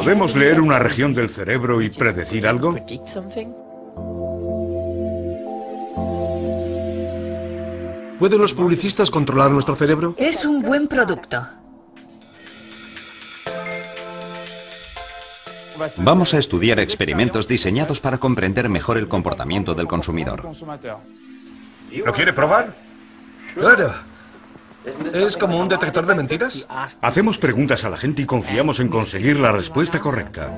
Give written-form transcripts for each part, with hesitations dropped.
¿Podemos leer una región del cerebro y predecir algo? ¿Pueden los publicistas controlar nuestro cerebro? Es un buen producto. Vamos a estudiar experimentos diseñados para comprender mejor el comportamiento del consumidor. ¿Lo quiere probar? Claro. ¿Es como un detector de mentiras? Hacemos preguntas a la gente y confiamos en conseguir la respuesta correcta.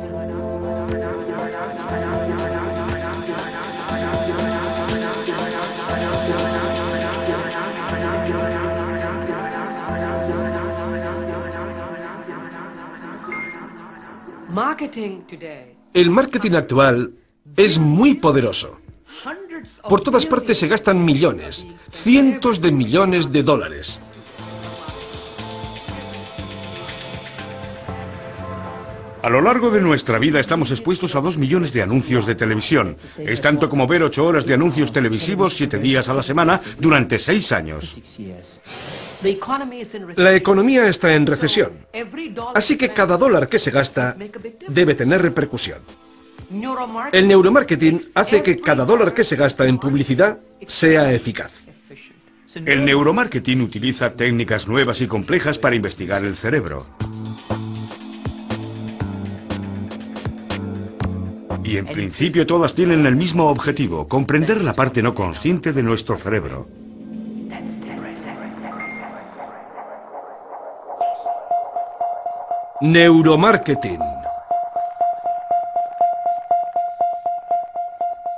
El marketing actual es muy poderoso. Por todas partes se gastan millones, cientos de millones de dólares. A lo largo de nuestra vida estamos expuestos a 2 millones de anuncios de televisión. Es tanto como ver 8 horas de anuncios televisivos 7 días a la semana durante 6 años. La economía está en recesión, así que cada dólar que se gasta debe tener repercusión. El neuromarketing hace que cada dólar que se gasta en publicidad sea eficaz. El neuromarketing utiliza técnicas nuevas y complejas para investigar el cerebro. Y en principio todas tienen el mismo objetivo, comprender la parte no consciente de nuestro cerebro. Neuromarketing.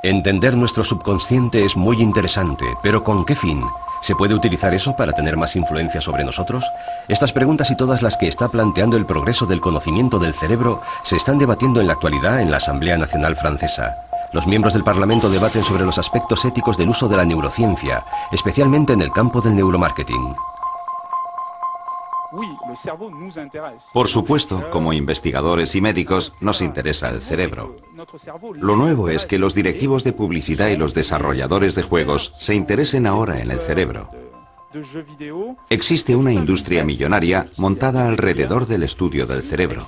Entender nuestro subconsciente es muy interesante, pero ¿con qué fin? ¿Se puede utilizar eso para tener más influencia sobre nosotros? Estas preguntas y todas las que está planteando el progreso del conocimiento del cerebro se están debatiendo en la actualidad en la Asamblea Nacional Francesa. Los miembros del Parlamento debaten sobre los aspectos éticos del uso de la neurociencia, especialmente en el campo del neuromarketing. Por supuesto, como investigadores y médicos, nos interesa el cerebro. Lo nuevo es que los directivos de publicidad y los desarrolladores de juegos se interesen ahora en el cerebro. Existe una industria millonaria montada alrededor del estudio del cerebro,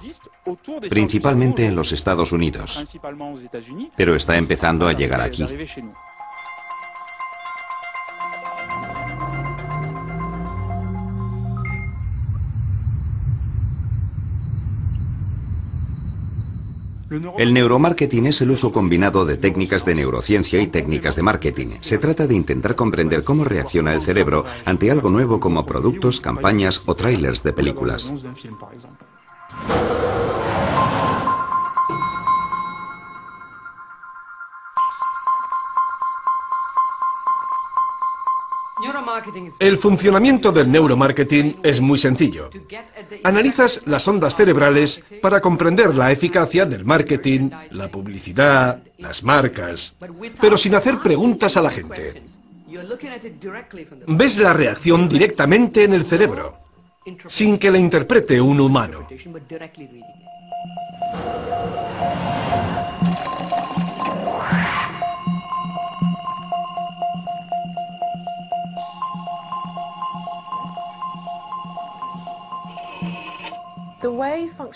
principalmente en los Estados Unidos, pero está empezando a llegar aquí. El neuromarketing es el uso combinado de técnicas de neurociencia y técnicas de marketing. Se trata de intentar comprender cómo reacciona el cerebro ante algo nuevo como productos, campañas o trailers de películas. El funcionamiento del neuromarketing es muy sencillo. Analizas las ondas cerebrales para comprender la eficacia del marketing, la publicidad, las marcas, pero sin hacer preguntas a la gente. Ves la reacción directamente en el cerebro, sin que la interprete un humano.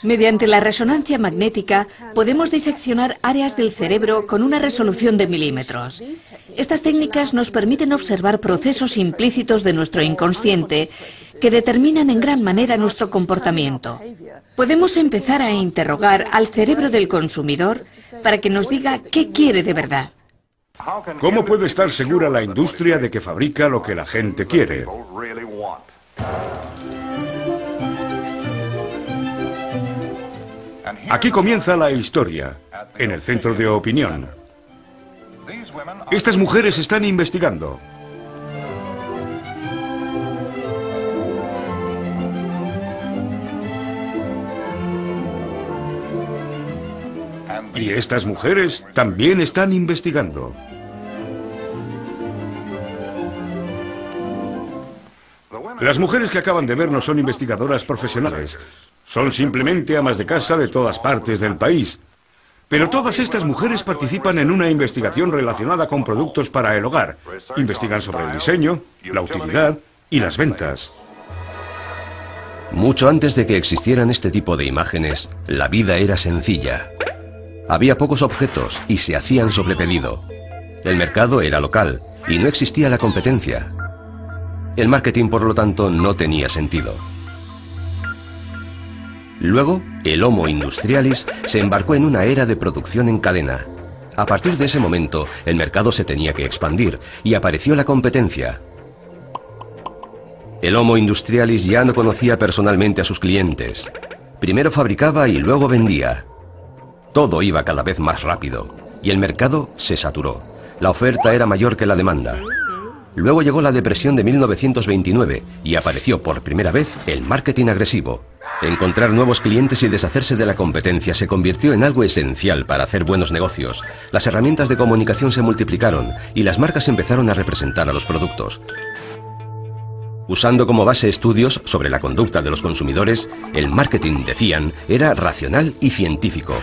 Mediante la resonancia magnética podemos diseccionar áreas del cerebro con una resolución de milímetros. Estas técnicas nos permiten observar procesos implícitos de nuestro inconsciente que determinan en gran manera nuestro comportamiento. Podemos empezar a interrogar al cerebro del consumidor para que nos diga qué quiere de verdad. ¿Cómo puede estar segura la industria de que fabrica lo que la gente quiere? Aquí comienza la historia, en el centro de opinión. Estas mujeres están investigando. Y estas mujeres también están investigando. Las mujeres que acaban de ver no son investigadoras profesionales. Son simplemente amas de casa de todas partes del país. Pero todas estas mujeres participan en una investigación relacionada con productos para el hogar. Investigan sobre el diseño, la utilidad y las ventas. Mucho antes de que existieran este tipo de imágenes, la vida era sencilla. Había pocos objetos y se hacían sobre pedido. El mercado era local y no existía la competencia. El marketing, por lo tanto, no tenía sentido. Luego, el Homo Industrialis se embarcó en una era de producción en cadena. A partir de ese momento, el mercado se tenía que expandir y apareció la competencia. El Homo Industrialis ya no conocía personalmente a sus clientes. Primero fabricaba y luego vendía. Todo iba cada vez más rápido y el mercado se saturó. La oferta era mayor que la demanda. Luego llegó la depresión de 1929 y apareció por primera vez el marketing agresivo. Encontrar nuevos clientes y deshacerse de la competencia se convirtió en algo esencial para hacer buenos negocios. Las herramientas de comunicación se multiplicaron y las marcas empezaron a representar a los productos. Usando como base estudios sobre la conducta de los consumidores, el marketing, decían, era racional y científico.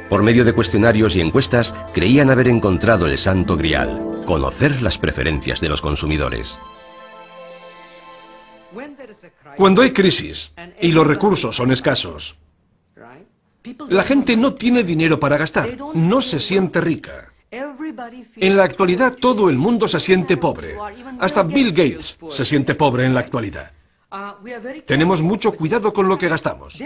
Por medio de cuestionarios y encuestas, creían haber encontrado el santo grial: conocer las preferencias de los consumidores. Cuando hay crisis y los recursos son escasos, la gente no tiene dinero para gastar, no se siente rica. En la actualidad todo el mundo se siente pobre. Hasta Bill Gates se siente pobre en la actualidad. Tenemos mucho cuidado con lo que gastamos.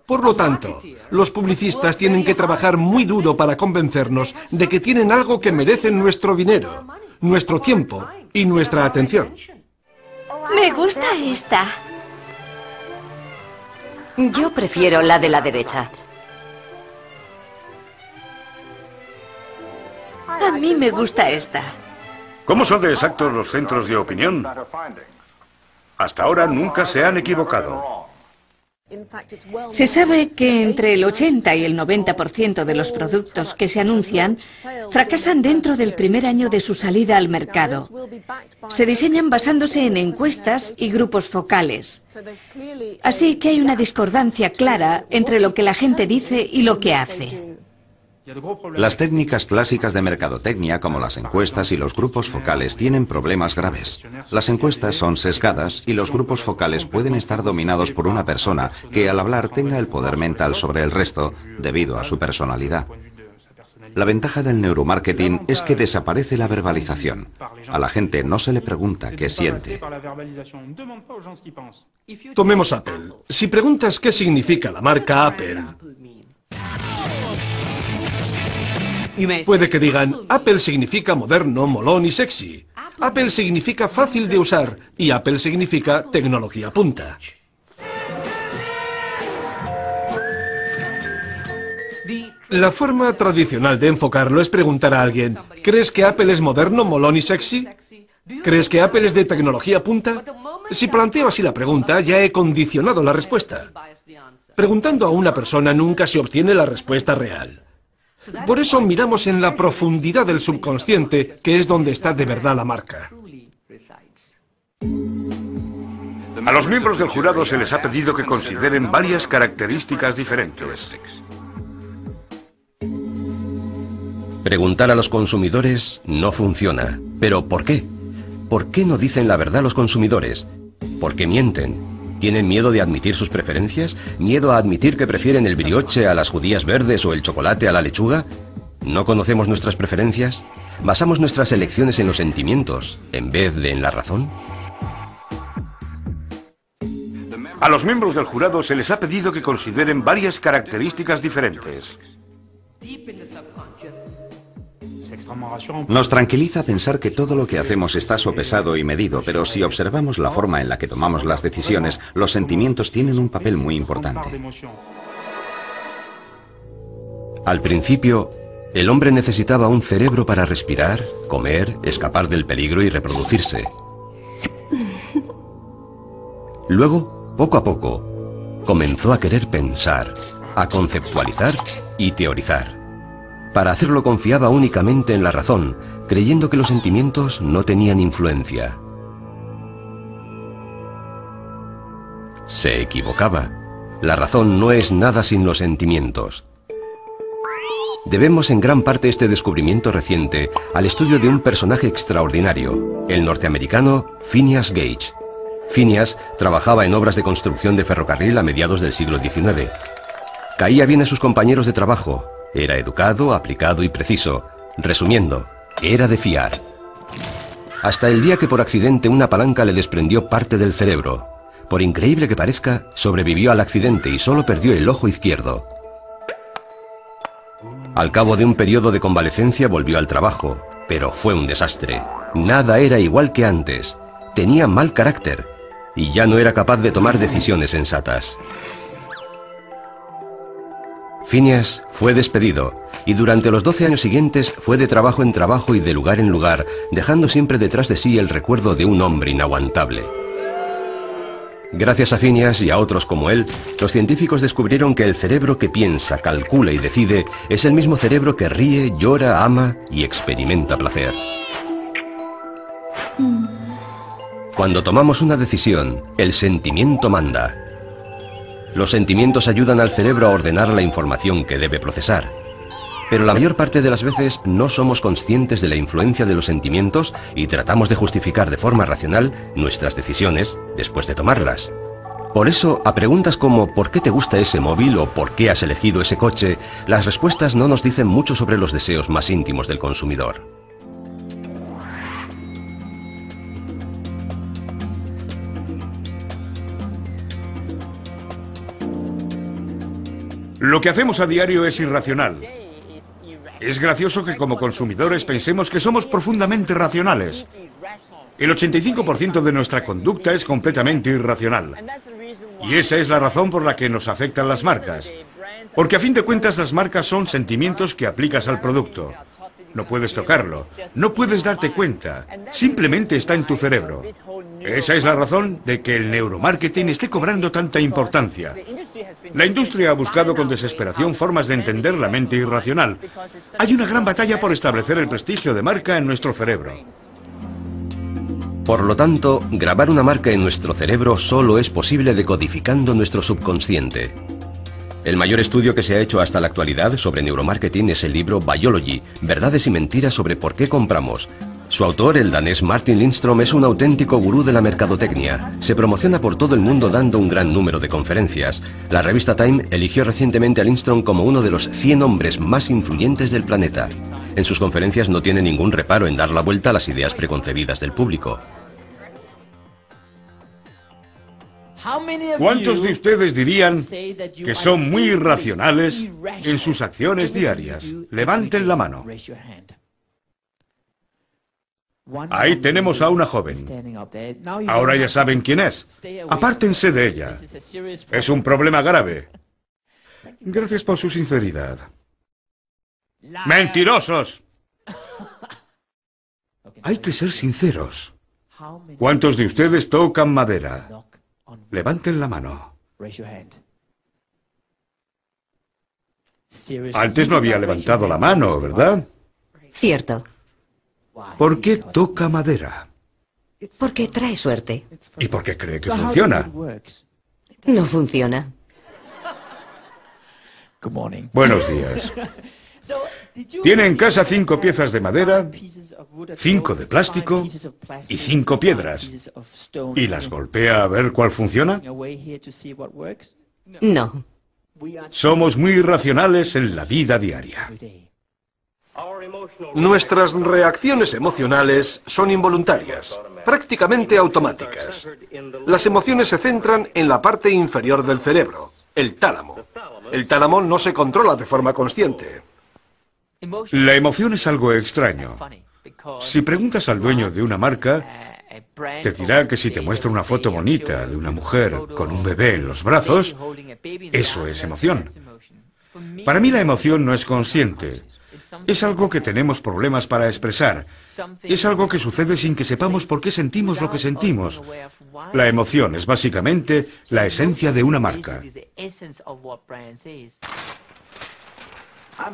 Por lo tanto, los publicistas tienen que trabajar muy duro para convencernos de que tienen algo que merece nuestro dinero, nuestro tiempo y nuestra atención. Me gusta esta. Yo prefiero la de la derecha. A mí me gusta esta. ¿Cómo son de exactos los centros de opinión? Hasta ahora nunca se han equivocado. Se sabe que entre el 80 y el 90% de los productos que se anuncian fracasan dentro del primer año de su salida al mercado. Se diseñan basándose en encuestas y grupos focales. Así que hay una discordancia clara entre lo que la gente dice y lo que hace. Las técnicas clásicas de mercadotecnia, como las encuestas y los grupos focales, tienen problemas graves. Las encuestas son sesgadas y los grupos focales pueden estar dominados por una persona que al hablar tenga el poder mental sobre el resto debido a su personalidad. La ventaja del neuromarketing es que desaparece la verbalización. A la gente no se le pregunta qué siente. Tomemos Apple. Si preguntas qué significa la marca Apple, puede que digan: Apple significa moderno, molón y sexy. Apple significa fácil de usar y Apple significa tecnología punta. La forma tradicional de enfocarlo es preguntar a alguien: ¿crees que Apple es moderno, molón y sexy? ¿Crees que Apple es de tecnología punta? Si planteo así la pregunta, ya he condicionado la respuesta. Preguntando a una persona nunca se obtiene la respuesta real. Por eso miramos en la profundidad del subconsciente, que es donde está de verdad la marca. A los miembros del jurado se les ha pedido que consideren varias características diferentes. Preguntar a los consumidores no funciona. ¿Pero por qué? ¿Por qué no dicen la verdad los consumidores? ¿Por qué mienten? ¿Tienen miedo de admitir sus preferencias? ¿Miedo a admitir que prefieren el brioche a las judías verdes o el chocolate a la lechuga? ¿No conocemos nuestras preferencias? ¿Basamos nuestras elecciones en los sentimientos en vez de en la razón? A los miembros del jurado se les ha pedido que consideren varias características diferentes. Nos tranquiliza pensar que todo lo que hacemos está sopesado y medido, pero si observamos la forma en la que tomamos las decisiones, los sentimientos tienen un papel muy importante. Al principio, el hombre necesitaba un cerebro para respirar, comer, escapar del peligro y reproducirse. Luego, poco a poco, comenzó a querer pensar, a conceptualizar y teorizar. Para hacerlo confiaba únicamente en la razón, creyendo que los sentimientos no tenían influencia. Se equivocaba. La razón no es nada sin los sentimientos. Debemos en gran parte este descubrimiento reciente al estudio de un personaje extraordinario, el norteamericano Phineas Gage. Phineas trabajaba en obras de construcción de ferrocarril a mediados del siglo XIX. Caía bien a sus compañeros de trabajo. Era educado, aplicado y preciso. Resumiendo, era de fiar. Hasta el día que por accidente una palanca le desprendió parte del cerebro. Por increíble que parezca, sobrevivió al accidente y solo perdió el ojo izquierdo. Al cabo de un periodo de convalecencia volvió al trabajo, pero fue un desastre. Nada era igual que antes. Tenía mal carácter y ya no era capaz de tomar decisiones sensatas. Phineas fue despedido y durante los 12 años siguientes fue de trabajo en trabajo y de lugar en lugar, dejando siempre detrás de sí el recuerdo de un hombre inaguantable. Gracias a Phineas y a otros como él, los científicos descubrieron que el cerebro que piensa, calcula y decide es el mismo cerebro que ríe, llora, ama y experimenta placer. Cuando tomamos una decisión, el sentimiento manda. Los sentimientos ayudan al cerebro a ordenar la información que debe procesar. Pero la mayor parte de las veces no somos conscientes de la influencia de los sentimientos y tratamos de justificar de forma racional nuestras decisiones después de tomarlas. Por eso, a preguntas como ¿por qué te gusta ese móvil? O ¿por qué has elegido ese coche?, las respuestas no nos dicen mucho sobre los deseos más íntimos del consumidor. Lo que hacemos a diario es irracional. Es gracioso que como consumidores pensemos que somos profundamente racionales. El 85% de nuestra conducta es completamente irracional. Y esa es la razón por la que nos afectan las marcas. Porque a fin de cuentas las marcas son sentimientos que aplicas al producto. No puedes tocarlo, no puedes darte cuenta, simplemente está en tu cerebro. Esa es la razón de que el neuromarketing esté cobrando tanta importancia. La industria ha buscado con desesperación formas de entender la mente irracional. Hay una gran batalla por establecer el prestigio de marca en nuestro cerebro. Por lo tanto, grabar una marca en nuestro cerebro solo es posible decodificando nuestro subconsciente. El mayor estudio que se ha hecho hasta la actualidad sobre neuromarketing es el libro Biology, Verdades y Mentiras sobre por qué compramos. Su autor, el danés Martin Lindström, es un auténtico gurú de la mercadotecnia. Se promociona por todo el mundo dando un gran número de conferencias. La revista Time eligió recientemente a Lindström como uno de los 100 hombres más influyentes del planeta. En sus conferencias no tiene ningún reparo en dar la vuelta a las ideas preconcebidas del público. ¿Cuántos de ustedes dirían que son muy irracionales en sus acciones diarias? Levanten la mano. Ahí tenemos a una joven. Ahora ya saben quién es. Apártense de ella. Es un problema grave. Gracias por su sinceridad. ¡Mentirosos! Hay que ser sinceros. ¿Cuántos de ustedes tocan madera? Levanten la mano. Antes no había levantado la mano, ¿verdad? Cierto. ¿Por qué toca madera? Porque trae suerte. ¿Y por qué cree que funciona? No funciona. Buenos días. Tiene en casa 5 piezas de madera, 5 de plástico y 5 piedras. ¿Y las golpea a ver cuál funciona? No. Somos muy irracionales en la vida diaria. Nuestras reacciones emocionales son involuntarias, prácticamente automáticas. Las emociones se centran en la parte inferior del cerebro, el tálamo. El tálamo no se controla de forma consciente. La emoción es algo extraño. Si preguntas al dueño de una marca, te dirá que si te muestra una foto bonita de una mujer con un bebé en los brazos, eso es emoción. Para mí la emoción no es consciente. Es algo que tenemos problemas para expresar. Es algo que sucede sin que sepamos por qué sentimos lo que sentimos. La emoción es básicamente la esencia de una marca.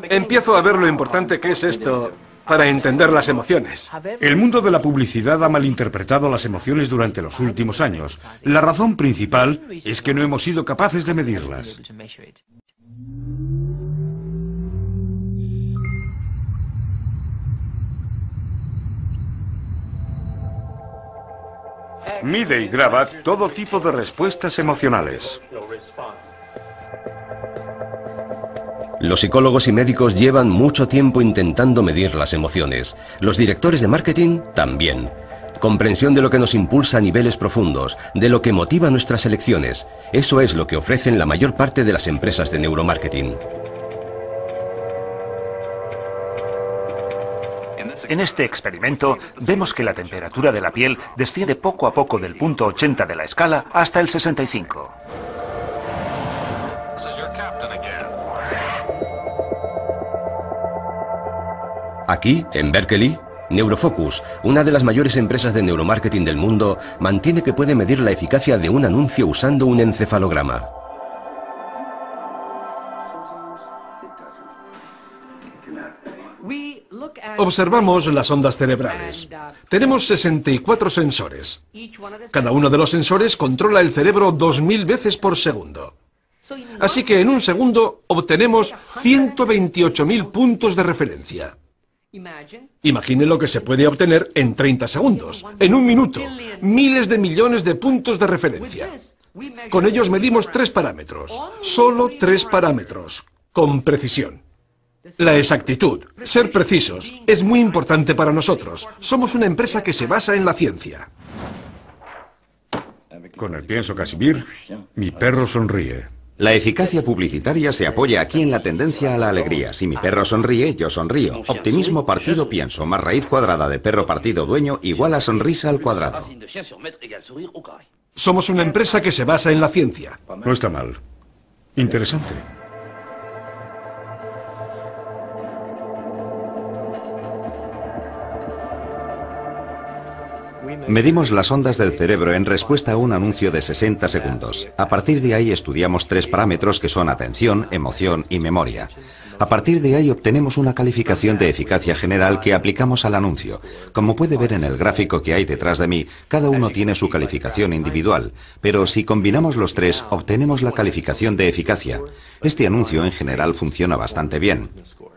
Empiezo a ver lo importante que es esto para entender las emociones. El mundo de la publicidad ha malinterpretado las emociones durante los últimos años. La razón principal es que no hemos sido capaces de medirlas. Mide y graba todo tipo de respuestas emocionales. Los psicólogos y médicos llevan mucho tiempo intentando medir las emociones. Los directores de marketing también. Comprensión de lo que nos impulsa a niveles profundos, de lo que motiva nuestras elecciones. Eso es lo que ofrecen la mayor parte de las empresas de neuromarketing. En este experimento vemos que la temperatura de la piel desciende poco a poco del punto 80 de la escala hasta el 65. Aquí, en Berkeley, Neurofocus, una de las mayores empresas de neuromarketing del mundo, mantiene que puede medir la eficacia de un anuncio usando un encefalograma. Observamos las ondas cerebrales. Tenemos 64 sensores. Cada uno de los sensores controla el cerebro 2000 veces por segundo. Así que en un segundo obtenemos 128.000 puntos de referencia. Imagine lo que se puede obtener en 30 segundos. En un minuto, miles de millones de puntos de referencia. Con ellos medimos 3 parámetros. Solo 3 parámetros. Con precisión. La exactitud, ser precisos, es muy importante para nosotros. Somos una empresa que se basa en la ciencia. Con el pienso Casimir, mi perro sonríe. La eficacia publicitaria se apoya aquí en la tendencia a la alegría. Si mi perro sonríe, yo sonrío. Optimismo partido pienso, más raíz cuadrada de perro partido dueño igual a sonrisa al cuadrado. Somos una empresa que se basa en la ciencia. No está mal. Interesante. Medimos las ondas del cerebro en respuesta a un anuncio de 60 segundos. A partir de ahí estudiamos 3 parámetros que son atención, emoción y memoria. A partir de ahí obtenemos una calificación de eficacia general que aplicamos al anuncio. Como puede ver en el gráfico que hay detrás de mí, cada uno tiene su calificación individual, pero si combinamos los 3, obtenemos la calificación de eficacia. Este anuncio en general funciona bastante bien.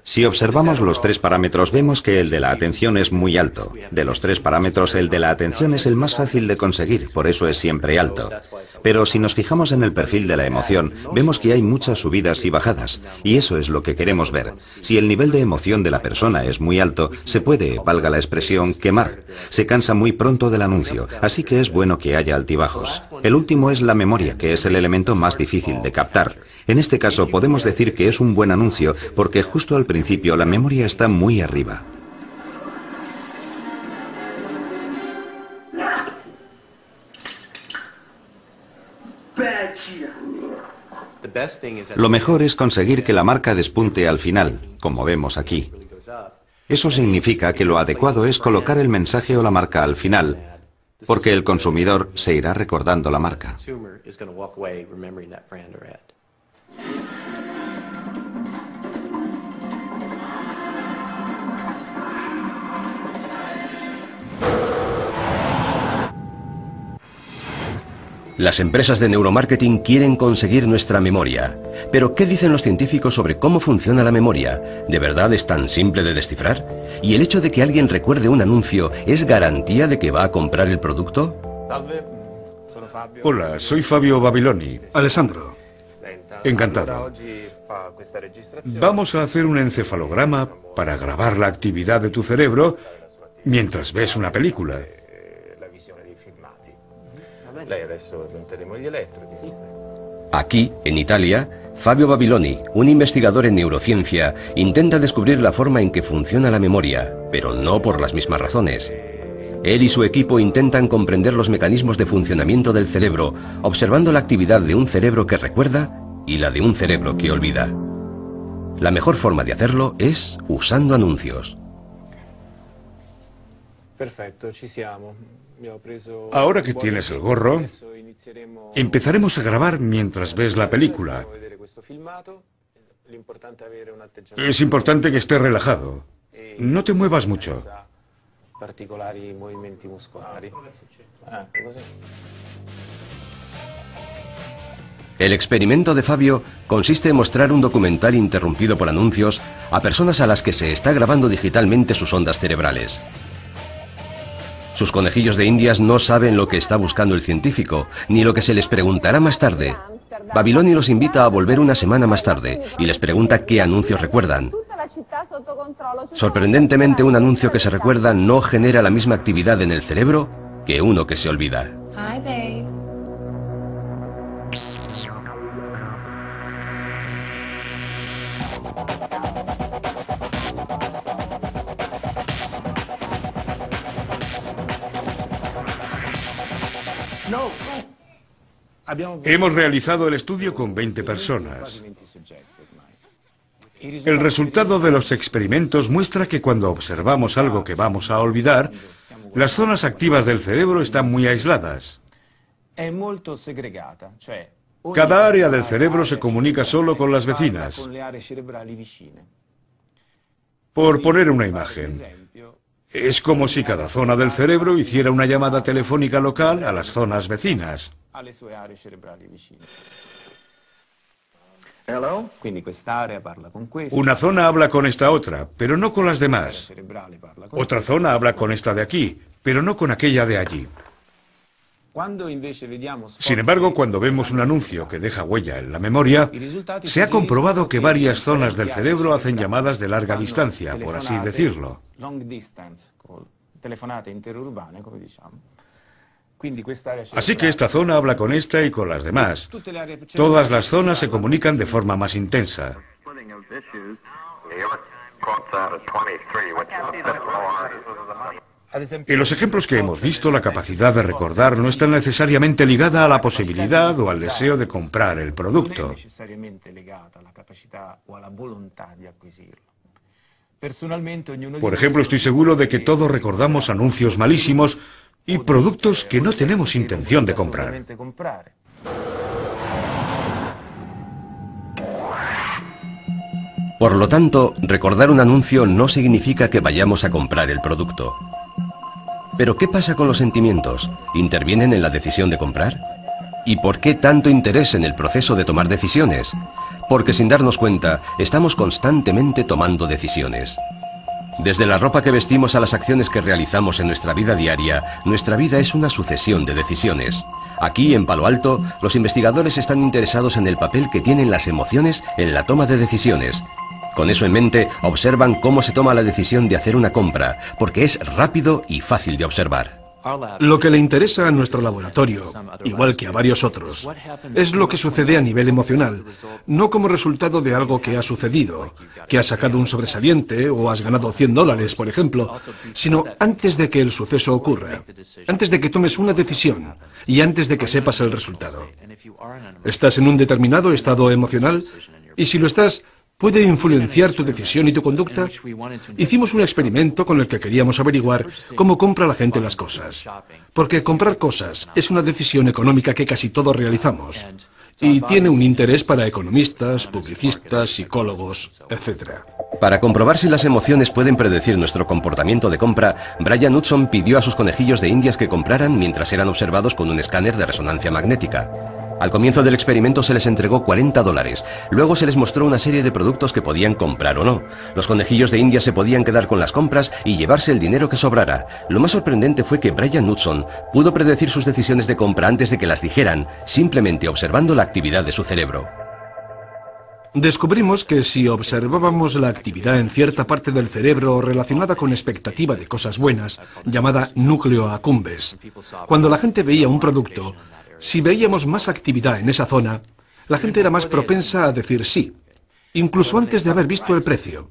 Si observamos los 3 parámetros, vemos que el de la atención es muy alto. De los 3 parámetros, el de la atención es el más fácil de conseguir, por eso es siempre alto. Pero si nos fijamos en el perfil de la emoción, vemos que hay muchas subidas y bajadas, y eso es lo que queremos ver. Si el nivel de emoción de la persona es muy alto, se puede, valga la expresión, quemar. Se cansa muy pronto del anuncio, así que es bueno que haya altibajos. El último es la memoria, que es el elemento más difícil de captar. En este caso podemos decir que es un buen anuncio, porque justo al principio la memoria está muy arriba. Lo mejor es conseguir que la marca despunte al final, como vemos aquí. Eso significa que lo adecuado es colocar el mensaje o la marca al final, porque el consumidor se irá recordando la marca. Las empresas de neuromarketing quieren conseguir nuestra memoria. Pero, ¿qué dicen los científicos sobre cómo funciona la memoria? ¿De verdad es tan simple de descifrar? ¿Y el hecho de que alguien recuerde un anuncio es garantía de que va a comprar el producto? Hola, soy Fabio Babiloni. Alessandro. Encantado. Vamos a hacer un encefalograma para grabar la actividad de tu cerebro mientras ves una película. Aquí, en Italia, Fabio Babiloni, un investigador en neurociencia, intenta descubrir la forma en que funciona la memoria, pero no por las mismas razones. Él y su equipo intentan comprender los mecanismos de funcionamiento del cerebro, observando la actividad de un cerebro que recuerda y la de un cerebro que olvida. La mejor forma de hacerlo es usando anuncios. Perfecto, ci siamo. Ahora que tienes el gorro, empezaremos a grabar mientras ves la película. Es importante que estés relajado. No te muevas mucho. El experimento de Fabio consiste en mostrar un documental interrumpido por anuncios a personas a las que se está grabando digitalmente sus ondas cerebrales. Sus conejillos de Indias no saben lo que está buscando el científico, ni lo que se les preguntará más tarde. Babiloni los invita a volver una semana más tarde y les pregunta qué anuncios recuerdan. Sorprendentemente, un anuncio que se recuerda no genera la misma actividad en el cerebro que uno que se olvida. Hi, babe. Hemos realizado el estudio con 20 personas. El resultado de los experimentos muestra que cuando observamos algo que vamos a olvidar, las zonas activas del cerebro están muy aisladas. Cada área del cerebro se comunica solo con las vecinas. Por poner una imagen, es como si cada zona del cerebro hiciera una llamada telefónica local a las zonas vecinas. Una zona habla con esta otra, pero no con las demás. Otra zona habla con esta de aquí, pero no con aquella de allí. Sin embargo, cuando vemos un anuncio que deja huella en la memoria, se ha comprobado que varias zonas del cerebro hacen llamadas de larga distancia, por así decirlo. Así que esta zona habla con esta y con las demás. Todas las zonas se comunican de forma más intensa. En los ejemplos que hemos visto, la capacidad de recordar no está necesariamente ligada a la posibilidad o al deseo de comprar el producto. Por ejemplo, estoy seguro de que todos recordamos anuncios malísimos y productos que no tenemos intención de comprar. Por lo tanto, recordar un anuncio no significa que vayamos a comprar el producto. Pero ¿qué pasa con los sentimientos? ¿Intervienen en la decisión de comprar? ¿Y por qué tanto interés en el proceso de tomar decisiones? Porque sin darnos cuenta, estamos constantemente tomando decisiones. Desde la ropa que vestimos a las acciones que realizamos en nuestra vida diaria, nuestra vida es una sucesión de decisiones. Aquí, en Palo Alto, los investigadores están interesados en el papel que tienen las emociones en la toma de decisiones. Con eso en mente, observan cómo se toma la decisión de hacer una compra, porque es rápido y fácil de observar. Lo que le interesa a nuestro laboratorio, igual que a varios otros, es lo que sucede a nivel emocional, no como resultado de algo que ha sucedido, que has sacado un sobresaliente o has ganado $100, por ejemplo, sino antes de que el suceso ocurra, antes de que tomes una decisión y antes de que sepas el resultado. Estás en un determinado estado emocional y si lo estás, ¿puede influenciar tu decisión y tu conducta? Hicimos un experimento con el que queríamos averiguar cómo compra la gente las cosas. Porque comprar cosas es una decisión económica que casi todos realizamos. Y tiene un interés para economistas, publicistas, psicólogos, etc. Para comprobar si las emociones pueden predecir nuestro comportamiento de compra, Brian Hudson pidió a sus conejillos de Indias que compraran mientras eran observados con un escáner de resonancia magnética. Al comienzo del experimento se les entregó $40. Luego se les mostró una serie de productos que podían comprar o no. Los conejillos de Indias se podían quedar con las compras y llevarse el dinero que sobrara. Lo más sorprendente fue que Brian Hudson pudo predecir sus decisiones de compra antes de que las dijeran, simplemente observando la actividad de su cerebro. Descubrimos que si observábamos la actividad en cierta parte del cerebro relacionada con expectativa de cosas buenas, llamada núcleo accumbens, cuando la gente veía un producto, si veíamos más actividad en esa zona, la gente era más propensa a decir sí, incluso antes de haber visto el precio.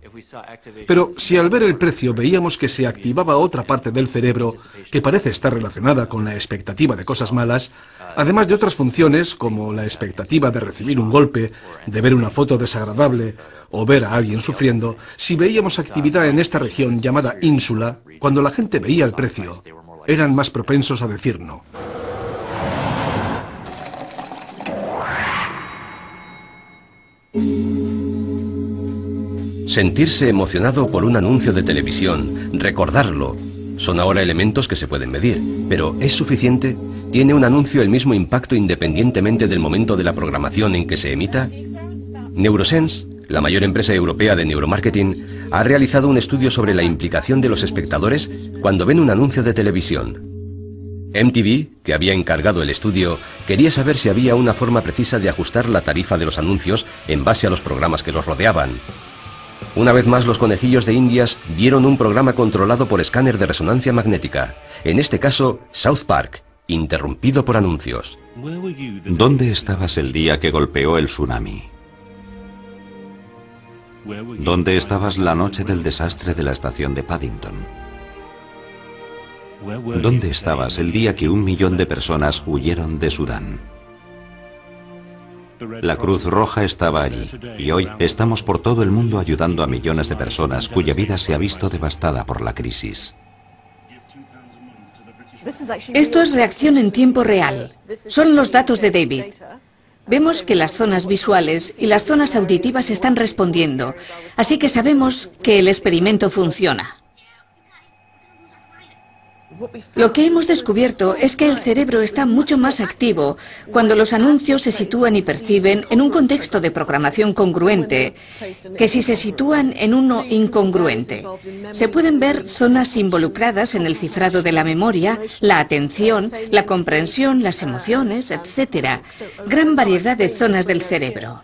Pero si al ver el precio veíamos que se activaba otra parte del cerebro que parece estar relacionada con la expectativa de cosas malas, además de otras funciones como la expectativa de recibir un golpe, de ver una foto desagradable o ver a alguien sufriendo, si veíamos actividad en esta región llamada ínsula, cuando la gente veía el precio, eran más propensos a decir no. Sentirse emocionado por un anuncio de televisión, recordarlo, son ahora elementos que se pueden medir. Pero ¿es suficiente? ¿Tiene un anuncio el mismo impacto independientemente del momento de la programación en que se emita? Neurosense la mayor empresa europea de neuromarketing, ha realizado un estudio sobre la implicación de los espectadores cuando ven un anuncio de televisión. MTV, que había encargado el estudio, quería saber si había una forma precisa de ajustar la tarifa de los anuncios en base a los programas que los rodeaban. Una vez más, los conejillos de Indias vieron un programa controlado por escáner de resonancia magnética, en este caso South Park, interrumpido por anuncios. ¿Dónde estabas el día que golpeó el tsunami? ¿Dónde estabas la noche del desastre de la estación de Paddington? ¿Dónde estabas el día que 1 millón de personas huyeron de Sudán? La Cruz Roja estaba allí, y hoy estamos por todo el mundo ayudando a millones de personas cuya vida se ha visto devastada por la crisis. Esto es reacción en tiempo real. Son los datos de David. Vemos que las zonas visuales y las zonas auditivas están respondiendo, así que sabemos que el experimento funciona. Lo que hemos descubierto es que el cerebro está mucho más activo cuando los anuncios se sitúan y perciben en un contexto de programación congruente que si se sitúan en uno incongruente. Se pueden ver zonas involucradas en el cifrado de la memoria, la atención, la comprensión, las emociones, etc. Gran variedad de zonas del cerebro.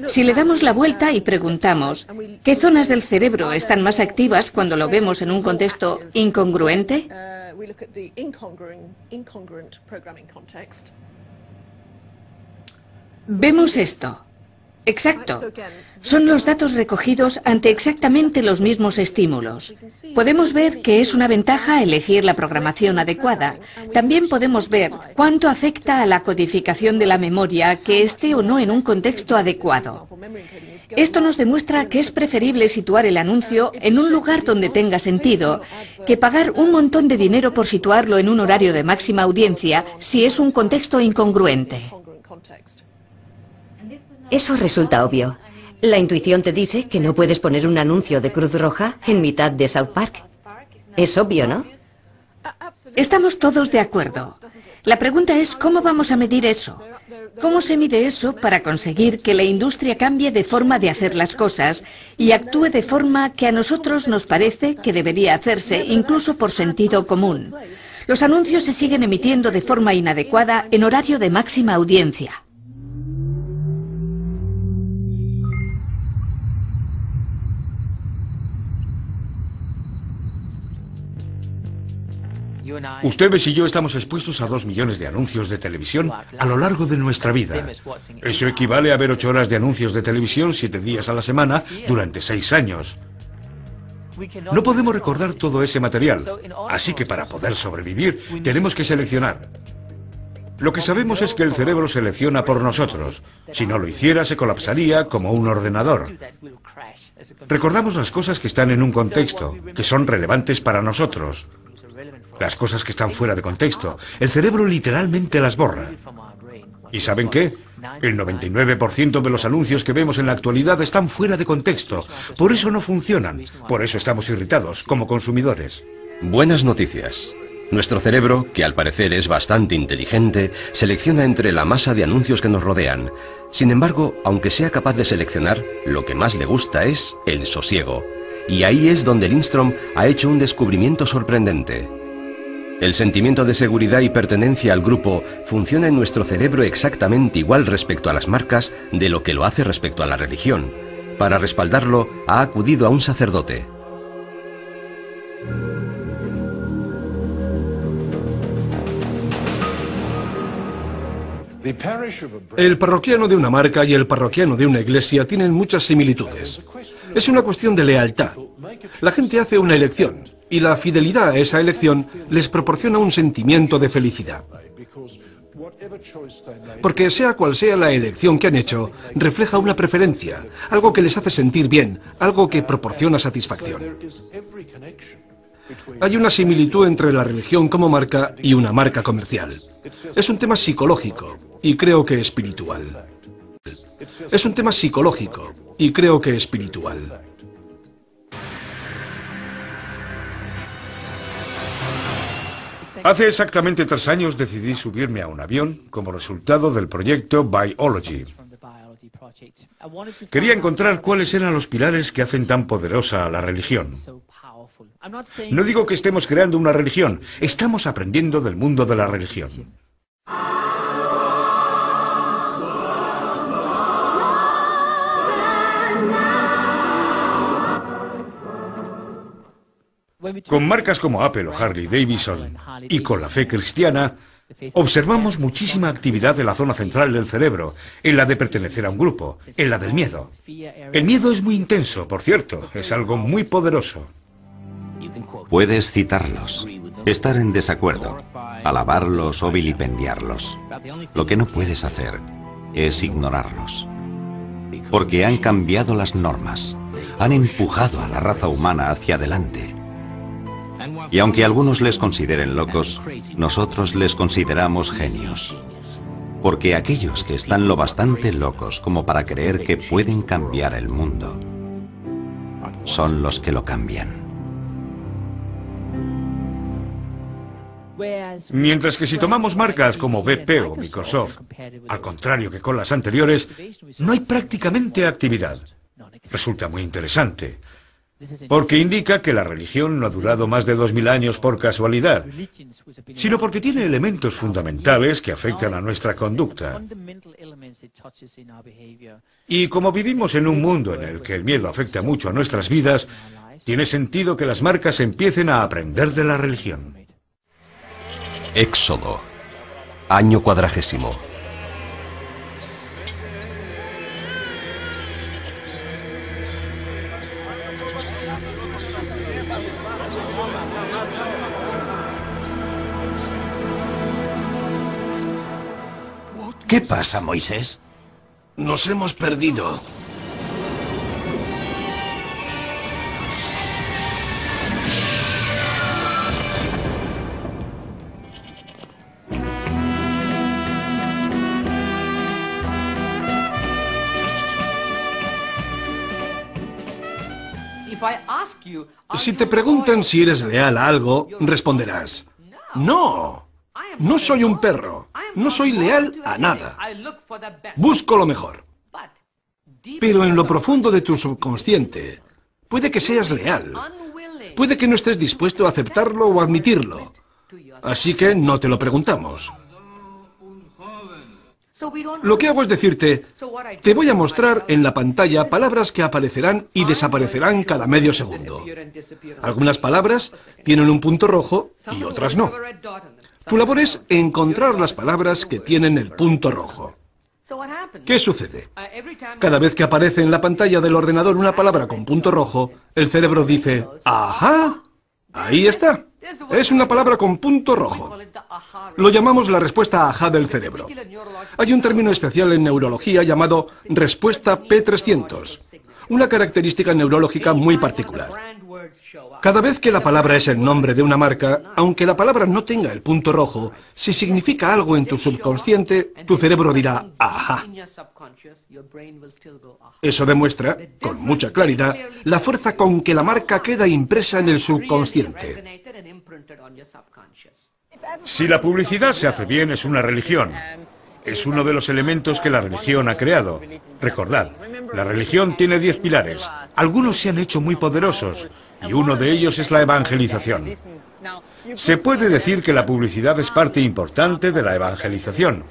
Si le damos la vuelta y preguntamos, ¿qué zonas del cerebro están más activas cuando lo vemos en un contexto incongruente? Vemos esto. Exacto. Son los datos recogidos ante exactamente los mismos estímulos. Podemos ver que es una ventaja elegir la programación adecuada. También podemos ver cuánto afecta a la codificación de la memoria que esté o no en un contexto adecuado. Esto nos demuestra que es preferible situar el anuncio en un lugar donde tenga sentido que pagar un montón de dinero por situarlo en un horario de máxima audiencia si es un contexto incongruente. Eso resulta obvio. La intuición te dice que no puedes poner un anuncio de Cruz Roja en mitad de South Park. Es obvio, ¿no? Estamos todos de acuerdo. La pregunta es ¿cómo vamos a medir eso? ¿Cómo se mide eso para conseguir que la industria cambie de forma de hacer las cosas y actúe de forma que a nosotros nos parece que debería hacerse, incluso por sentido común? Los anuncios se siguen emitiendo de forma inadecuada en horario de máxima audiencia. Ustedes y yo estamos expuestos a 2 millones de anuncios de televisión a lo largo de nuestra vida. Eso equivale a ver 8 horas de anuncios de televisión 7 días a la semana durante 6 años. No podemos recordar todo ese material, así que para poder sobrevivir tenemos que seleccionar. Lo que sabemos es que el cerebro selecciona por nosotros. Si no lo hiciera, se colapsaría como un ordenador. Recordamos las cosas que están en un contexto, que son relevantes para nosotros. Las cosas que están fuera de contexto, el cerebro literalmente las borra. ¿Y saben qué? El 99% de los anuncios que vemos en la actualidad están fuera de contexto. Por eso no funcionan. Por eso estamos irritados como consumidores. Buenas noticias. Nuestro cerebro, que al parecer es bastante inteligente, selecciona entre la masa de anuncios que nos rodean. Sin embargo, aunque sea capaz de seleccionar, lo que más le gusta es el sosiego. Y ahí es donde Lindström ha hecho un descubrimiento sorprendente. El sentimiento de seguridad y pertenencia al grupo funciona en nuestro cerebro exactamente igual respecto a las marcas de lo que lo hace respecto a la religión. Para respaldarlo, ha acudido a un sacerdote. El parroquiano de una marca y el parroquiano de una iglesia tienen muchas similitudes. Es una cuestión de lealtad. La gente hace una elección y la fidelidad a esa elección les proporciona un sentimiento de felicidad. Porque sea cual sea la elección que han hecho, refleja una preferencia, algo que les hace sentir bien, algo que proporciona satisfacción. Hay una similitud entre la religión como marca y una marca comercial. Es un tema psicológico y creo que espiritual. Es un tema psicológico y creo que espiritual. Hace exactamente 3 años decidí subirme a un avión como resultado del proyecto Biology. Quería encontrar cuáles eran los pilares que hacen tan poderosa a la religión. No digo que estemos creando una religión, estamos aprendiendo del mundo de la religión. Con marcas como Apple o Harley Davidson y con la fe cristiana, observamos muchísima actividad en la zona central del cerebro, en la de pertenecer a un grupo, en la del miedo. El miedo es muy intenso, por cierto, es algo muy poderoso. Puedes citarlos, estar en desacuerdo, alabarlos o vilipendiarlos. Lo que no puedes hacer es ignorarlos. Porque han cambiado las normas, han empujado a la raza humana hacia adelante. Y aunque algunos les consideren locos, nosotros les consideramos genios. Porque aquellos que están lo bastante locos como para creer que pueden cambiar el mundo, son los que lo cambian. Mientras que si tomamos marcas como BP o Microsoft, al contrario que con las anteriores, no hay prácticamente actividad. Resulta muy interesante, porque indica que la religión no ha durado más de 2000 años por casualidad, sino porque tiene elementos fundamentales que afectan a nuestra conducta. Y como vivimos en un mundo en el que el miedo afecta mucho a nuestras vidas, tiene sentido que las marcas empiecen a aprender de la religión. Éxodo, año 40. ¿Qué pasa, Moisés? Nos hemos perdido. Si te preguntan si eres leal a algo, responderás: no, no soy un perro, no soy leal a nada. Busco lo mejor. Pero en lo profundo de tu subconsciente, puede que seas leal. Puede que no estés dispuesto a aceptarlo o admitirlo. Así que no te lo preguntamos. Lo que hago es decirte, te voy a mostrar en la pantalla palabras que aparecerán y desaparecerán cada medio segundo. Algunas palabras tienen un punto rojo y otras no. Tu labor es encontrar las palabras que tienen el punto rojo. ¿Qué sucede? Cada vez que aparece en la pantalla del ordenador una palabra con punto rojo, el cerebro dice, ¡ajá! Ahí está. Es una palabra con punto rojo. Lo llamamos la respuesta ajá del cerebro. Hay un término especial en neurología llamado respuesta P300, una característica neurológica muy particular. Cada vez que la palabra es el nombre de una marca, aunque la palabra no tenga el punto rojo, si significa algo en tu subconsciente, tu cerebro dirá ajá. Eso demuestra, con mucha claridad, la fuerza con que la marca queda impresa en el subconsciente. Si la publicidad se hace bien, es una religión. Es uno de los elementos que la religión ha creado. Recordad, la religión tiene 10 pilares. Algunos se han hecho muy poderosos, y uno de ellos es la evangelización. Se puede decir que la publicidad es parte importante de la evangelización.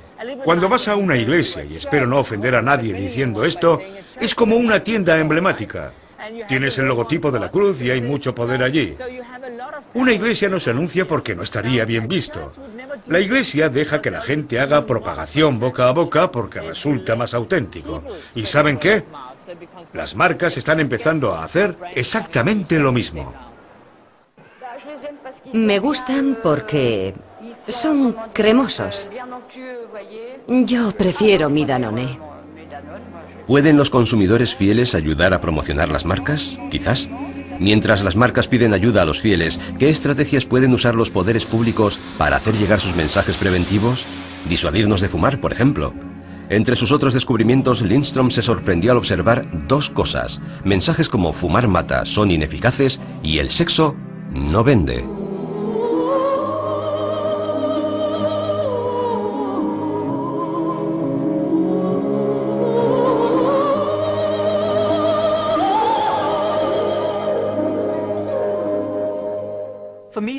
Cuando vas a una iglesia, y espero no ofender a nadie diciendo esto, es como una tienda emblemática. Tienes el logotipo de la cruz y hay mucho poder allí. Una iglesia no se anuncia porque no estaría bien visto. La iglesia deja que la gente haga propagación boca a boca porque resulta más auténtico. ¿Y saben qué? Las marcas están empezando a hacer exactamente lo mismo. Me gustan porque son cremosos. Yo prefiero mi Danone. ¿Pueden los consumidores fieles ayudar a promocionar las marcas? Quizás. Mientras las marcas piden ayuda a los fieles, ¿qué estrategias pueden usar los poderes públicos para hacer llegar sus mensajes preventivos? Disuadirnos de fumar, por ejemplo. Entre sus otros descubrimientos, Lindström se sorprendió al observar dos cosas. Mensajes como fumar mata son ineficaces y el sexo no vende.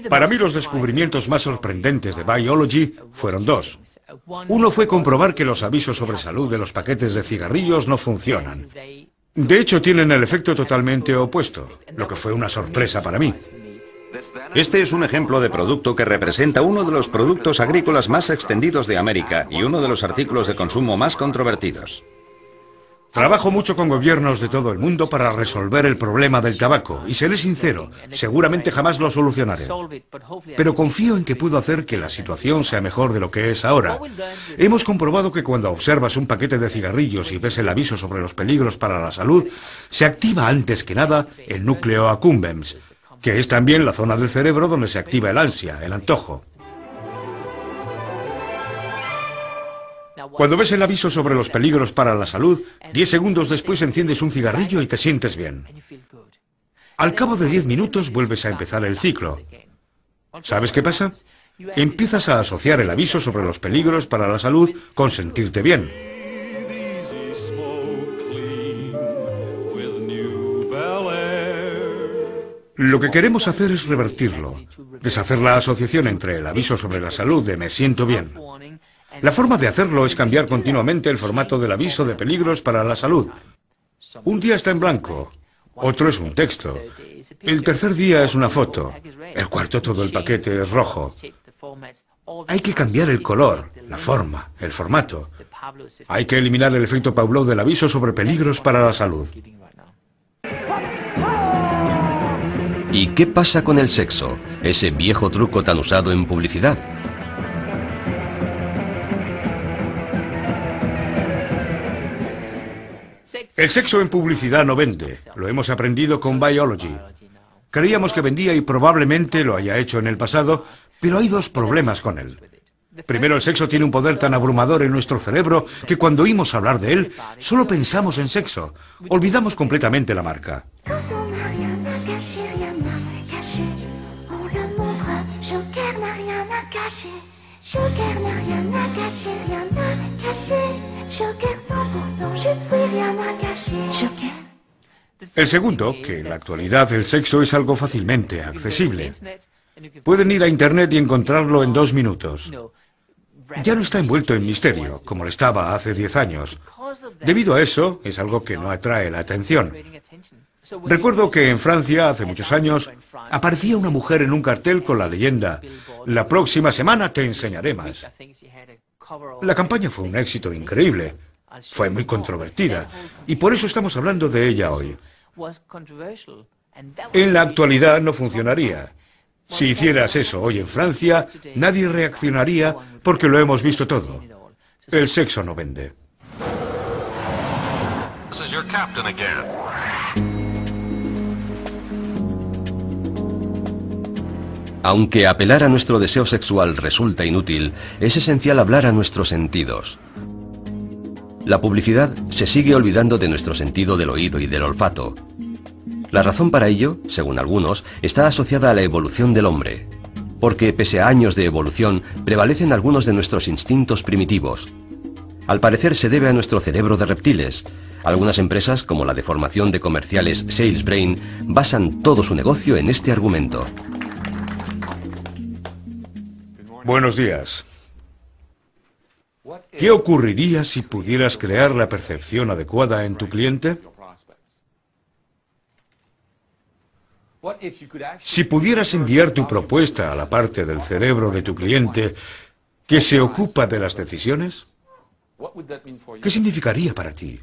Para mí los descubrimientos más sorprendentes de Biology fueron dos. Uno fue comprobar que los avisos sobre salud de los paquetes de cigarrillos no funcionan. De hecho, tienen el efecto totalmente opuesto, lo que fue una sorpresa para mí. Este es un ejemplo de producto que representa uno de los productos agrícolas más extendidos de América y uno de los artículos de consumo más controvertidos. Trabajo mucho con gobiernos de todo el mundo para resolver el problema del tabaco, y seré sincero, seguramente jamás lo solucionaré. Pero confío en que puedo hacer que la situación sea mejor de lo que es ahora. Hemos comprobado que cuando observas un paquete de cigarrillos y ves el aviso sobre los peligros para la salud, se activa antes que nada el núcleo accumbens, que es también la zona del cerebro donde se activa el ansia, el antojo. Cuando ves el aviso sobre los peligros para la salud, 10 segundos después enciendes un cigarrillo y te sientes bien. Al cabo de 10 minutos vuelves a empezar el ciclo. ¿Sabes qué pasa? Empiezas a asociar el aviso sobre los peligros para la salud con sentirte bien. Lo que queremos hacer es revertirlo, deshacer la asociación entre el aviso sobre la salud de me siento bien. La forma de hacerlo es cambiar continuamente el formato del aviso de peligros para la salud. Un día está en blanco, otro es un texto, el tercer día es una foto, el cuarto todo el paquete es rojo. Hay que cambiar el color, la forma, el formato. Hay que eliminar el efecto Pavlov del aviso sobre peligros para la salud. ¿Y qué pasa con el sexo? Ese viejo truco tan usado en publicidad. El sexo en publicidad no vende. Lo hemos aprendido con Biology. Creíamos que vendía y probablemente lo haya hecho en el pasado, pero hay dos problemas con él. Primero, el sexo tiene un poder tan abrumador en nuestro cerebro que cuando oímos hablar de él, solo pensamos en sexo. Olvidamos completamente la marca. El segundo, que en la actualidad el sexo es algo fácilmente accesible. Pueden ir a Internet y encontrarlo en 2 minutos. Ya no está envuelto en misterio, como lo estaba hace 10 años. Debido a eso, es algo que no atrae la atención. Recuerdo que en Francia, hace muchos años, aparecía una mujer en un cartel con la leyenda «La próxima semana te enseñaré más». La campaña fue un éxito increíble. Fue muy controvertida, y por eso estamos hablando de ella hoy. En la actualidad no funcionaría. Si hicieras eso hoy en Francia, nadie reaccionaría porque lo hemos visto todo. El sexo no vende. Aunque apelar a nuestro deseo sexual resulta inútil, es esencial hablar a nuestros sentidos. La publicidad se sigue olvidando de nuestro sentido del oído y del olfato. La razón para ello, según algunos, está asociada a la evolución del hombre. Porque pese a años de evolución, prevalecen algunos de nuestros instintos primitivos. Al parecer se debe a nuestro cerebro de reptiles. Algunas empresas, como la de formación de comerciales SalesBrain, basan todo su negocio en este argumento. Buenos días. ¿Qué ocurriría si pudieras crear la percepción adecuada en tu cliente? Si pudieras enviar tu propuesta a la parte del cerebro de tu cliente que se ocupa de las decisiones, ¿qué significaría para ti?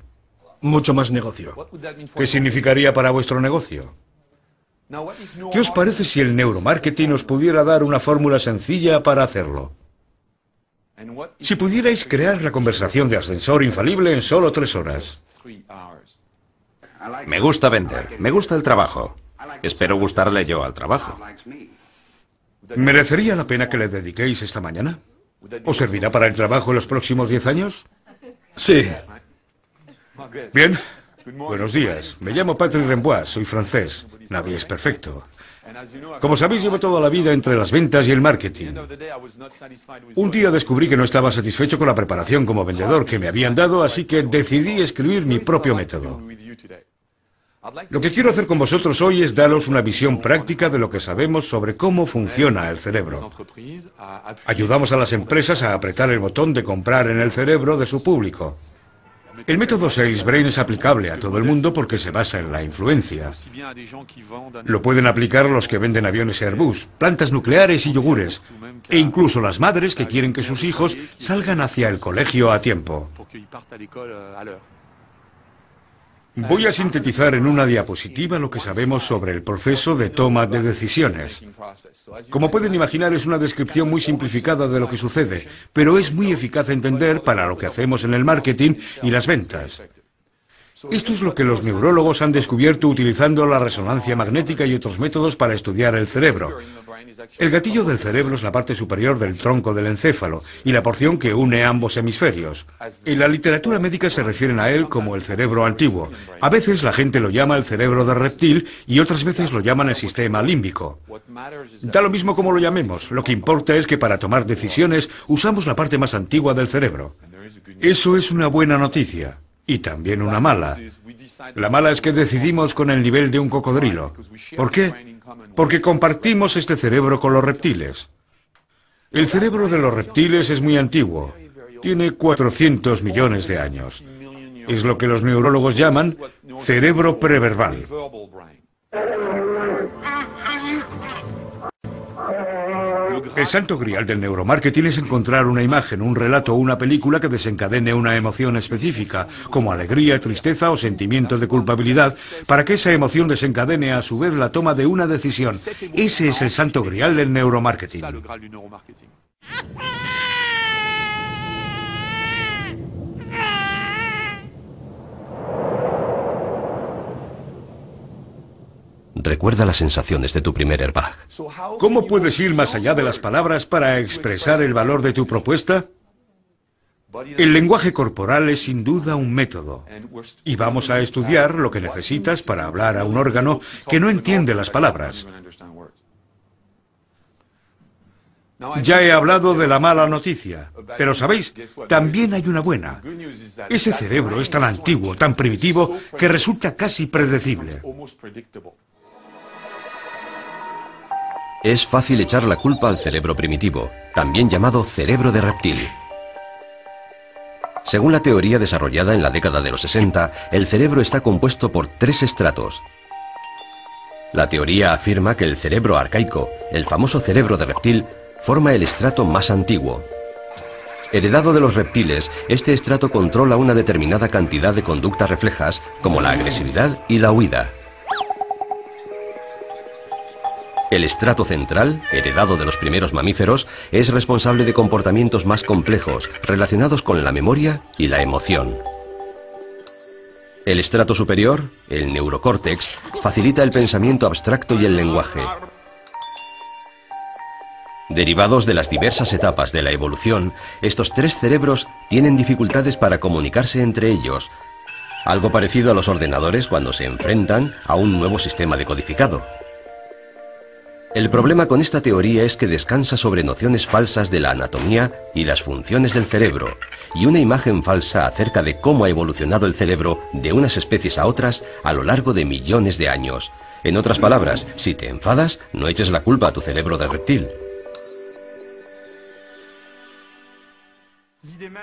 Mucho más negocio. ¿Qué significaría para vuestro negocio? ¿Qué os parece si el neuromarketing os pudiera dar una fórmula sencilla para hacerlo? Si pudierais crear la conversación de ascensor infalible en solo 3 horas. Me gusta vender, me gusta el trabajo. Espero gustarle yo al trabajo. ¿Merecería la pena que le dediquéis esta mañana? ¿Os servirá para el trabajo en los próximos 10 años? Sí. Bien. Buenos días. Me llamo Patrick Rembois, soy francés. Nadie es perfecto. Como sabéis, llevo toda la vida entre las ventas y el marketing. Un día descubrí que no estaba satisfecho con la preparación como vendedor que me habían dado, así que decidí escribir mi propio método. Lo que quiero hacer con vosotros hoy es daros una visión práctica de lo que sabemos sobre cómo funciona el cerebro. Ayudamos a las empresas a apretar el botón de comprar en el cerebro de su público. El método SalesBrain es aplicable a todo el mundo porque se basa en la influencia. Lo pueden aplicar los que venden aviones Airbus, plantas nucleares y yogures, e incluso las madres que quieren que sus hijos salgan hacia el colegio a tiempo. Voy a sintetizar en una diapositiva lo que sabemos sobre el proceso de toma de decisiones. Como pueden imaginar, es una descripción muy simplificada de lo que sucede, pero es muy eficaz a entender para lo que hacemos en el marketing y las ventas. Esto es lo que los neurólogos han descubierto utilizando la resonancia magnética y otros métodos para estudiar el cerebro. El gatillo del cerebro es la parte superior del tronco del encéfalo y la porción que une ambos hemisferios. En la literatura médica se refieren a él como el cerebro antiguo. A veces la gente lo llama el cerebro de reptil y otras veces lo llaman el sistema límbico. Da lo mismo como lo llamemos, lo que importa es que para tomar decisiones usamos la parte más antigua del cerebro. Eso es una buena noticia. Y también una mala. La mala es que decidimos con el nivel de un cocodrilo. ¿Por qué? Porque compartimos este cerebro con los reptiles. El cerebro de los reptiles es muy antiguo. Tiene 400 millones de años. Es lo que los neurólogos llaman cerebro preverbal. El santo grial del neuromarketing es encontrar una imagen, un relato o una película que desencadene una emoción específica, como alegría, tristeza o sentimiento de culpabilidad, para que esa emoción desencadene a su vez la toma de una decisión. Ese es el santo grial del neuromarketing. Recuerda las sensaciones de tu primer airbag. ¿Cómo puedes ir más allá de las palabras para expresar el valor de tu propuesta? El lenguaje corporal es sin duda un método. Y vamos a estudiar lo que necesitas para hablar a un órgano que no entiende las palabras. Ya he hablado de la mala noticia, pero ¿sabéis? También hay una buena. Ese cerebro es tan antiguo, tan primitivo, que resulta casi predecible. Es fácil echar la culpa al cerebro primitivo, también llamado cerebro de reptil. Según la teoría desarrollada en la década de los 60, el cerebro está compuesto por 3 estratos. La teoría afirma que el cerebro arcaico, el famoso cerebro de reptil, forma el estrato más antiguo. Heredado de los reptiles, este estrato controla una determinada cantidad de conductas reflejas, como la agresividad y la huida. El estrato central, heredado de los primeros mamíferos, es responsable de comportamientos más complejos, relacionados con la memoria y la emoción. El estrato superior, el neurocórtex, facilita el pensamiento abstracto y el lenguaje. Derivados de las diversas etapas de la evolución, estos 3 cerebros tienen dificultades para comunicarse entre ellos, algo parecido a los ordenadores cuando se enfrentan a un nuevo sistema decodificado. El problema con esta teoría es que descansa sobre nociones falsas de la anatomía y las funciones del cerebro, y una imagen falsa acerca de cómo ha evolucionado el cerebro de unas especies a otras a lo largo de millones de años. En otras palabras, si te enfadas, no eches la culpa a tu cerebro de reptil.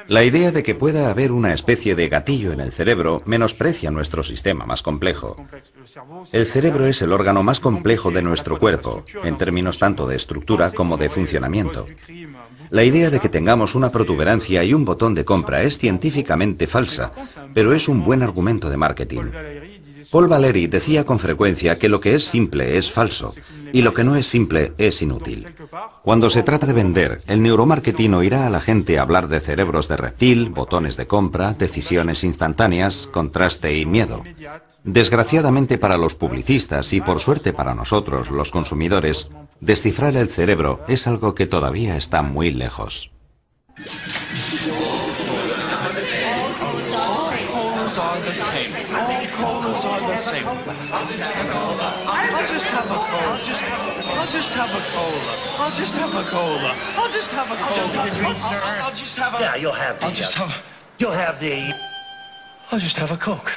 La idea de que pueda haber una especie de gatillo en el cerebro menosprecia nuestro sistema más complejo. El cerebro es el órgano más complejo de nuestro cuerpo, en términos tanto de estructura como de funcionamiento. La idea de que tengamos una protuberancia y un botón de compra es científicamente falsa, pero es un buen argumento de marketing. Paul Valéry decía con frecuencia que lo que es simple es falso y lo que no es simple es inútil. Cuando se trata de vender, el neuromarketing oirá a la gente hablar de cerebros de reptil, botones de compra, decisiones instantáneas, contraste y miedo. Desgraciadamente para los publicistas y por suerte para nosotros, los consumidores, descifrar el cerebro es algo que todavía está muy lejos. I'll just have a Coke.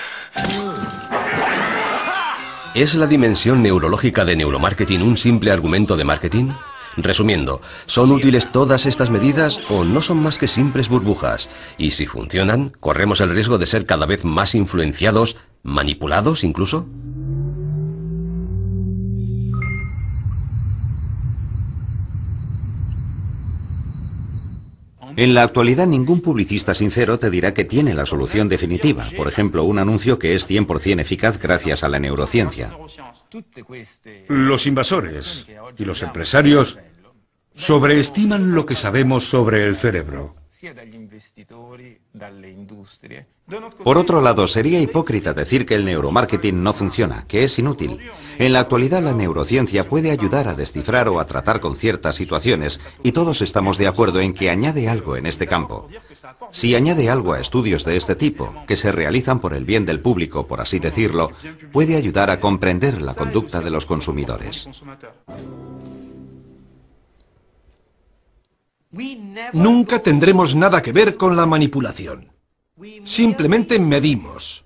¿Es la dimensión neurológica de neuromarketing un simple argumento de marketing? Resumiendo, ¿son útiles todas estas medidas o no son más que simples burbujas? Y si funcionan, ¿corremos el riesgo de ser cada vez más influenciados, manipulados incluso? En la actualidad, ningún publicista sincero te dirá que tiene la solución definitiva. Por ejemplo, un anuncio que es 100% eficaz gracias a la neurociencia. Los invasores y los empresarios sobreestiman lo que sabemos sobre el cerebro. Por otro lado, sería hipócrita decir que el neuromarketing no funciona, que es inútil. En la actualidad, la neurociencia puede ayudar a descifrar o a tratar con ciertas situaciones, y todos estamos de acuerdo en que añade algo en este campo. Si añade algo a estudios de este tipo, que se realizan por el bien del público, por así decirlo, puede ayudar a comprender la conducta de los consumidores. Nunca tendremos nada que ver con la manipulación. Simplemente medimos.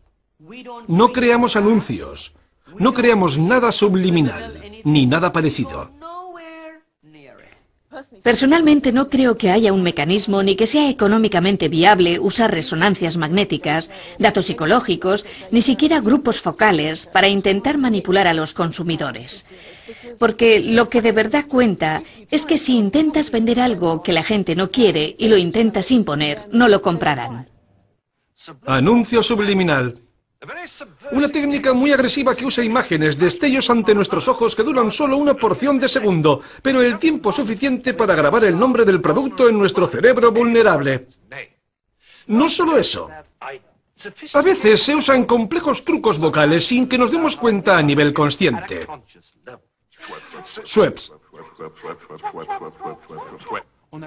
No creamos anuncios. No creamos nada subliminal, ni nada parecido. Personalmente no creo que haya un mecanismo ni que sea económicamente viable usar resonancias magnéticas, datos psicológicos, ni siquiera grupos focales para intentar manipular a los consumidores. Porque lo que de verdad cuenta es que si intentas vender algo que la gente no quiere y lo intentas imponer, no lo comprarán. Anuncio subliminal. Una técnica muy agresiva que usa imágenes, destellos ante nuestros ojos que duran solo una porción de segundo, pero el tiempo suficiente para grabar el nombre del producto en nuestro cerebro vulnerable. No solo eso. A veces se usan complejos trucos vocales sin que nos demos cuenta a nivel consciente. Schweppes.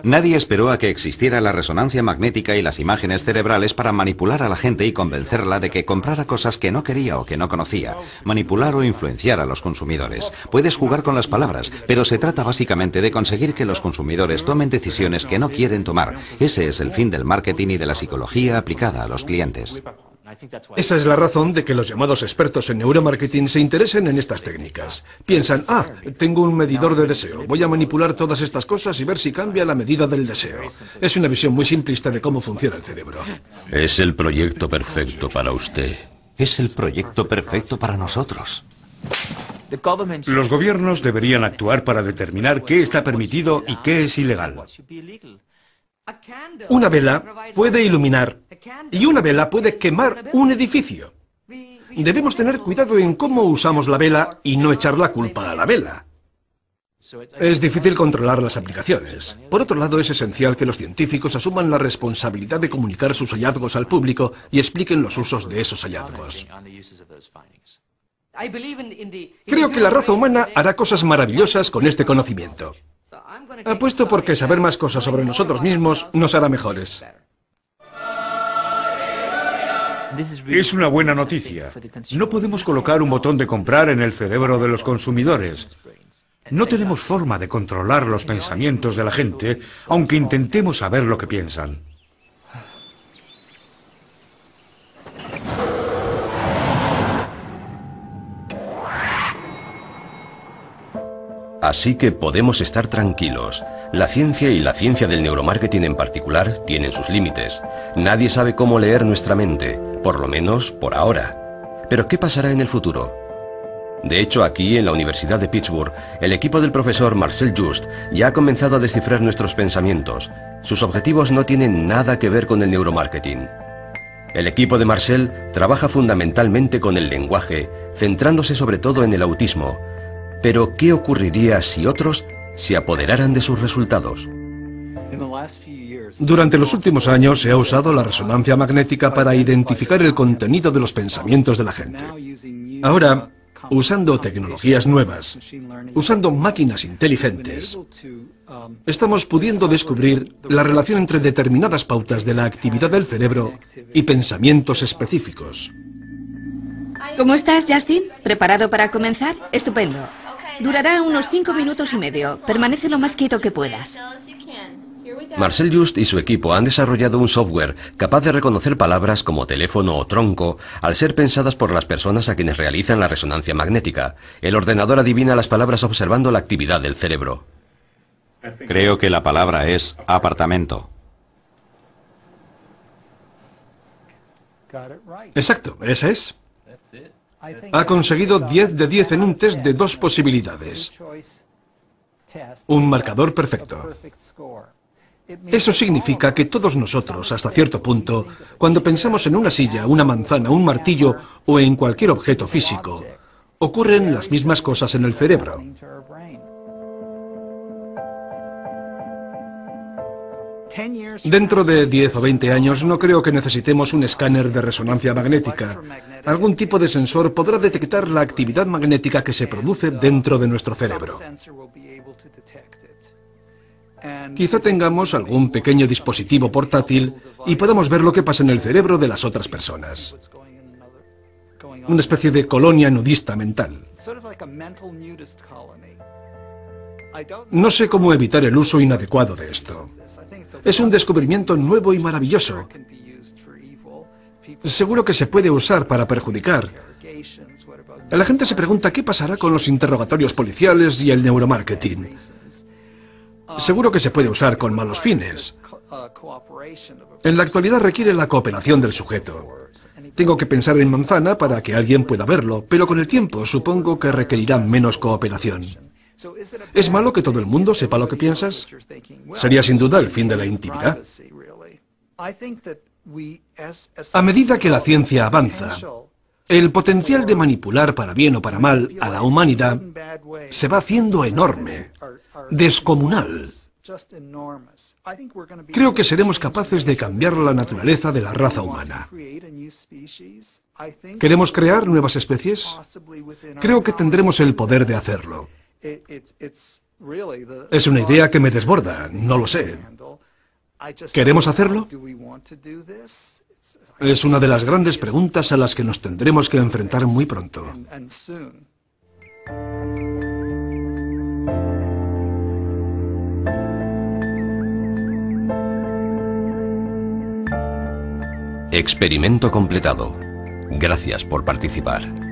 Nadie esperó a que existiera la resonancia magnética y las imágenes cerebrales para manipular a la gente y convencerla de que comprara cosas que no quería o que no conocía, manipular o influenciar a los consumidores. Puedes jugar con las palabras, pero se trata básicamente de conseguir que los consumidores tomen decisiones que no quieren tomar. Ese es el fin del marketing y de la psicología aplicada a los clientes. Esa es la razón de que los llamados expertos en neuromarketing se interesen en estas técnicas. Piensan, tengo un medidor de deseo, voy a manipular todas estas cosas y ver si cambia la medida del deseo. Es una visión muy simplista de cómo funciona el cerebro. Es el proyecto perfecto para usted. Es el proyecto perfecto para nosotros. Los gobiernos deberían actuar para determinar qué está permitido y qué es ilegal. Una vela puede iluminar y una vela puede quemar un edificio. Debemos tener cuidado en cómo usamos la vela y no echar la culpa a la vela. Es difícil controlar las aplicaciones. Por otro lado, es esencial que los científicos asuman la responsabilidad de comunicar sus hallazgos al público y expliquen los usos de esos hallazgos. Creo que la raza humana hará cosas maravillosas con este conocimiento. Apuesto porque saber más cosas sobre nosotros mismos nos hará mejores. Es una buena noticia. No podemos colocar un botón de comprar en el cerebro de los consumidores. No tenemos forma de controlar los pensamientos de la gente, aunque intentemos saber lo que piensan. Así que podemos estar tranquilos. La ciencia y la ciencia del neuromarketing en particular tienen sus límites. Nadie sabe cómo leer nuestra mente, por lo menos por ahora. Pero ¿qué pasará en el futuro? De hecho, aquí en la Universidad de Pittsburgh, el equipo del profesor Marcel Just ya ha comenzado a descifrar nuestros pensamientos. Sus objetivos no tienen nada que ver con el neuromarketing. El equipo de Marcel trabaja fundamentalmente con el lenguaje, centrándose sobre todo en el autismo. Pero, ¿qué ocurriría si otros se apoderaran de sus resultados? Durante los últimos años se ha usado la resonancia magnética para identificar el contenido de los pensamientos de la gente. Ahora, usando tecnologías nuevas, usando máquinas inteligentes, estamos pudiendo descubrir la relación entre determinadas pautas de la actividad del cerebro y pensamientos específicos. ¿Cómo estás, Justin? ¿Preparado para comenzar? Estupendo. Durará unos 5 minutos y medio. Permanece lo más quieto que puedas. Marcel Just y su equipo han desarrollado un software capaz de reconocer palabras como teléfono o tronco al ser pensadas por las personas a quienes realizan la resonancia magnética. El ordenador adivina las palabras observando la actividad del cerebro. Creo que la palabra es apartamento. Exacto, esa es. Ha conseguido 10 de 10 en un test de 2 posibilidades. Un marcador perfecto. Eso significa que todos nosotros, hasta cierto punto, cuando pensamos en una silla, una manzana, un martillo o en cualquier objeto físico, ocurren las mismas cosas en el cerebro. Dentro de 10 o 20 años no creo que necesitemos un escáner de resonancia magnética. Algún tipo de sensor podrá detectar la actividad magnética que se produce dentro de nuestro cerebro. Quizá tengamos algún pequeño dispositivo portátil y podamos ver lo que pasa en el cerebro de las otras personas. Una especie de colonia nudista mental. No sé cómo evitar el uso inadecuado de esto. Es un descubrimiento nuevo y maravilloso. Seguro que se puede usar para perjudicar. La gente se pregunta qué pasará con los interrogatorios policiales y el neuromarketing. Seguro que se puede usar con malos fines. En la actualidad requiere la cooperación del sujeto. Tengo que pensar en manzana para que alguien pueda verlo, pero con el tiempo supongo que requerirá menos cooperación. ¿Es malo que todo el mundo sepa lo que piensas? Sería sin duda el fin de la intimidad. A medida que la ciencia avanza, el potencial de manipular para bien o para mal a la humanidad se va haciendo enorme, descomunal. Creo que seremos capaces de cambiar la naturaleza de la raza humana. ¿Queremos crear nuevas especies? Creo que tendremos el poder de hacerlo. Es una idea que me desborda, no lo sé. ¿Queremos hacerlo? Es una de las grandes preguntas a las que nos tendremos que enfrentar muy pronto. Experimento completado. Gracias por participar.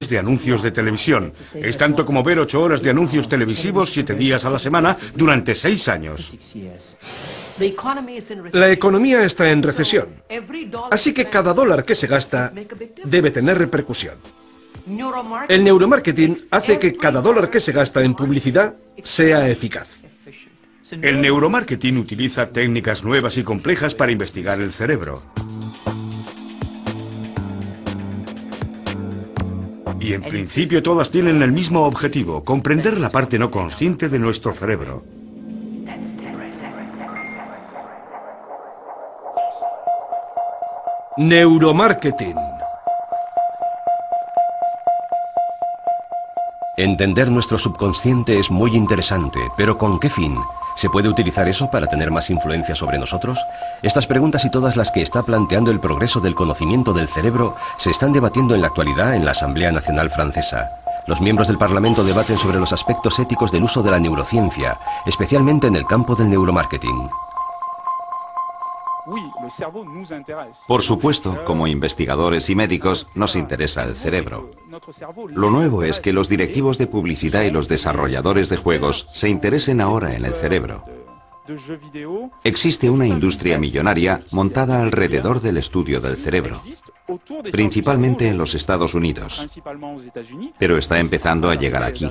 De anuncios de televisión. Es tanto como ver 8 horas de anuncios televisivos 7 días a la semana durante 6 años. La economía está en recesión, así que cada dólar que se gasta debe tener repercusión. El neuromarketing hace que cada dólar que se gasta en publicidad sea eficaz. El neuromarketing utiliza técnicas nuevas y complejas para investigar el cerebro. Y en principio todas tienen el mismo objetivo, comprender la parte no consciente de nuestro cerebro. Neuromarketing. Entender nuestro subconsciente es muy interesante, pero ¿con qué fin? ¿Se puede utilizar eso para tener más influencia sobre nosotros? Estas preguntas y todas las que está planteando el progreso del conocimiento del cerebro se están debatiendo en la actualidad en la Asamblea Nacional Francesa. Los miembros del Parlamento debaten sobre los aspectos éticos del uso de la neurociencia, especialmente en el campo del neuromarketing. Por supuesto, como investigadores y médicos, nos interesa el cerebro. Lo nuevo es que los directivos de publicidad y los desarrolladores de juegos se interesen ahora en el cerebro. Existe una industria millonaria montada alrededor del estudio del cerebro, principalmente en los Estados Unidos, pero está empezando a llegar aquí.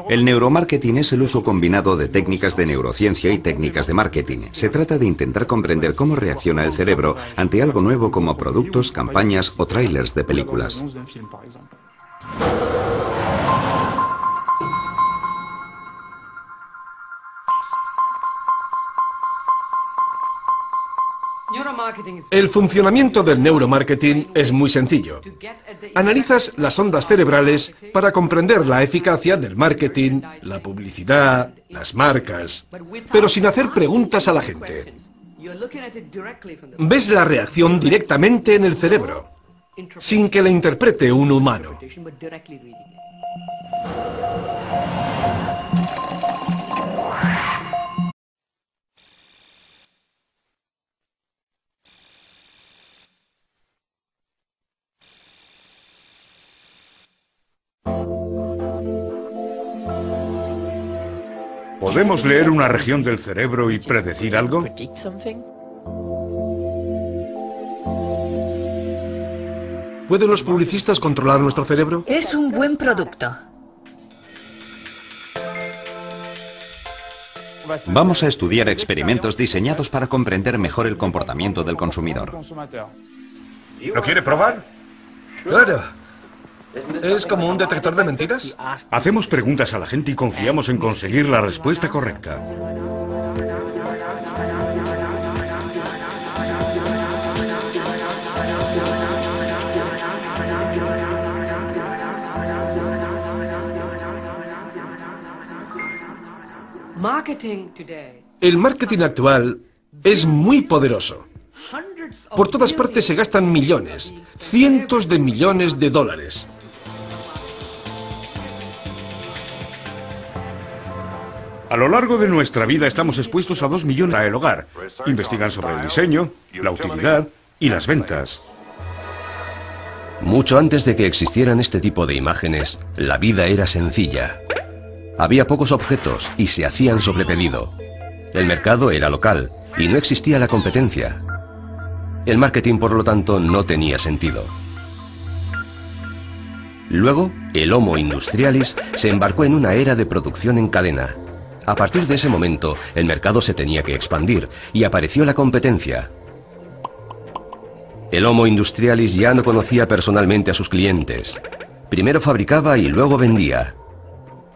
El neuromarketing es el uso combinado de técnicas de neurociencia y técnicas de marketing. Se trata de intentar comprender cómo reacciona el cerebro ante algo nuevo como productos, campañas o trailers de películas. El funcionamiento del neuromarketing es muy sencillo. Analizas las ondas cerebrales para comprender la eficacia del marketing, la publicidad, las marcas, pero sin hacer preguntas a la gente. Ves la reacción directamente en el cerebro, sin que la interprete un humano. ¿Podemos leer una región del cerebro y predecir algo? ¿Pueden los publicistas controlar nuestro cerebro? Es un buen producto. Vamos a estudiar experimentos diseñados para comprender mejor el comportamiento del consumidor. ¿Lo quiere probar? Claro. ¿Es como un detector de mentiras? Hacemos preguntas a la gente y confiamos en conseguir la respuesta correcta. El marketing actual es muy poderoso. Por todas partes se gastan millones, cientos de millones de dólares. A lo largo de nuestra vida estamos expuestos a 2 millones para el hogar. Investigan sobre el diseño, la utilidad y las ventas. Mucho antes de que existieran este tipo de imágenes, la vida era sencilla. Había pocos objetos y se hacían sobre pedido. El mercado era local y no existía la competencia. El marketing, por lo tanto, no tenía sentido. Luego, el Homo Industrialis se embarcó en una era de producción en cadena. A partir de ese momento, el mercado se tenía que expandir y apareció la competencia. El Homo Industrialis ya no conocía personalmente a sus clientes. Primero fabricaba y luego vendía.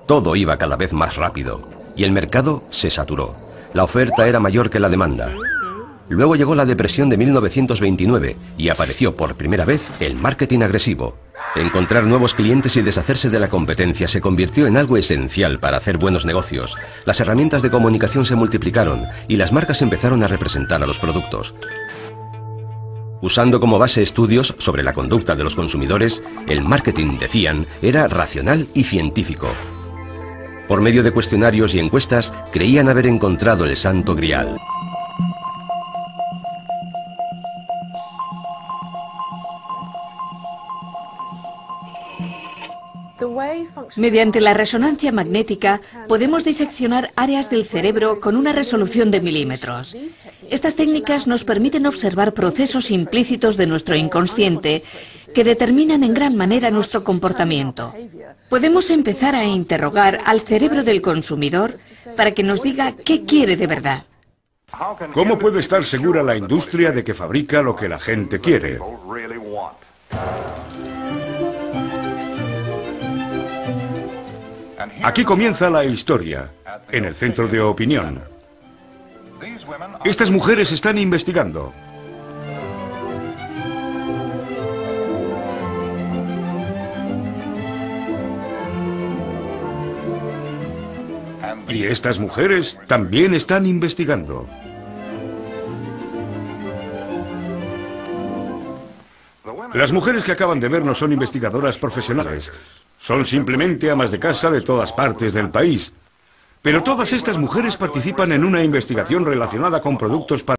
Todo iba cada vez más rápido y el mercado se saturó. La oferta era mayor que la demanda. Luego llegó la depresión de 1929 y apareció por primera vez el marketing agresivo. Encontrar nuevos clientes y deshacerse de la competencia se convirtió en algo esencial para hacer buenos negocios. Las herramientas de comunicación se multiplicaron y las marcas empezaron a representar a los productos. Usando como base estudios sobre la conducta de los consumidores, el marketing, decían, era racional y científico. Por medio de cuestionarios y encuestas, creían haber encontrado el santo grial. Mediante la resonancia magnética podemos diseccionar áreas del cerebro con una resolución de milímetros. Estas técnicas nos permiten observar procesos implícitos de nuestro inconsciente que determinan en gran manera nuestro comportamiento. Podemos empezar a interrogar al cerebro del consumidor para que nos diga qué quiere de verdad. ¿Cómo puede estar segura la industria de que fabrica lo que la gente quiere? Aquí comienza la historia, en el centro de opinión. Estas mujeres están investigando. Y estas mujeres también están investigando. Las mujeres que acaban de ver no son investigadoras profesionales. Son simplemente amas de casa de todas partes del país. Pero todas estas mujeres participan en una investigación relacionada con productos para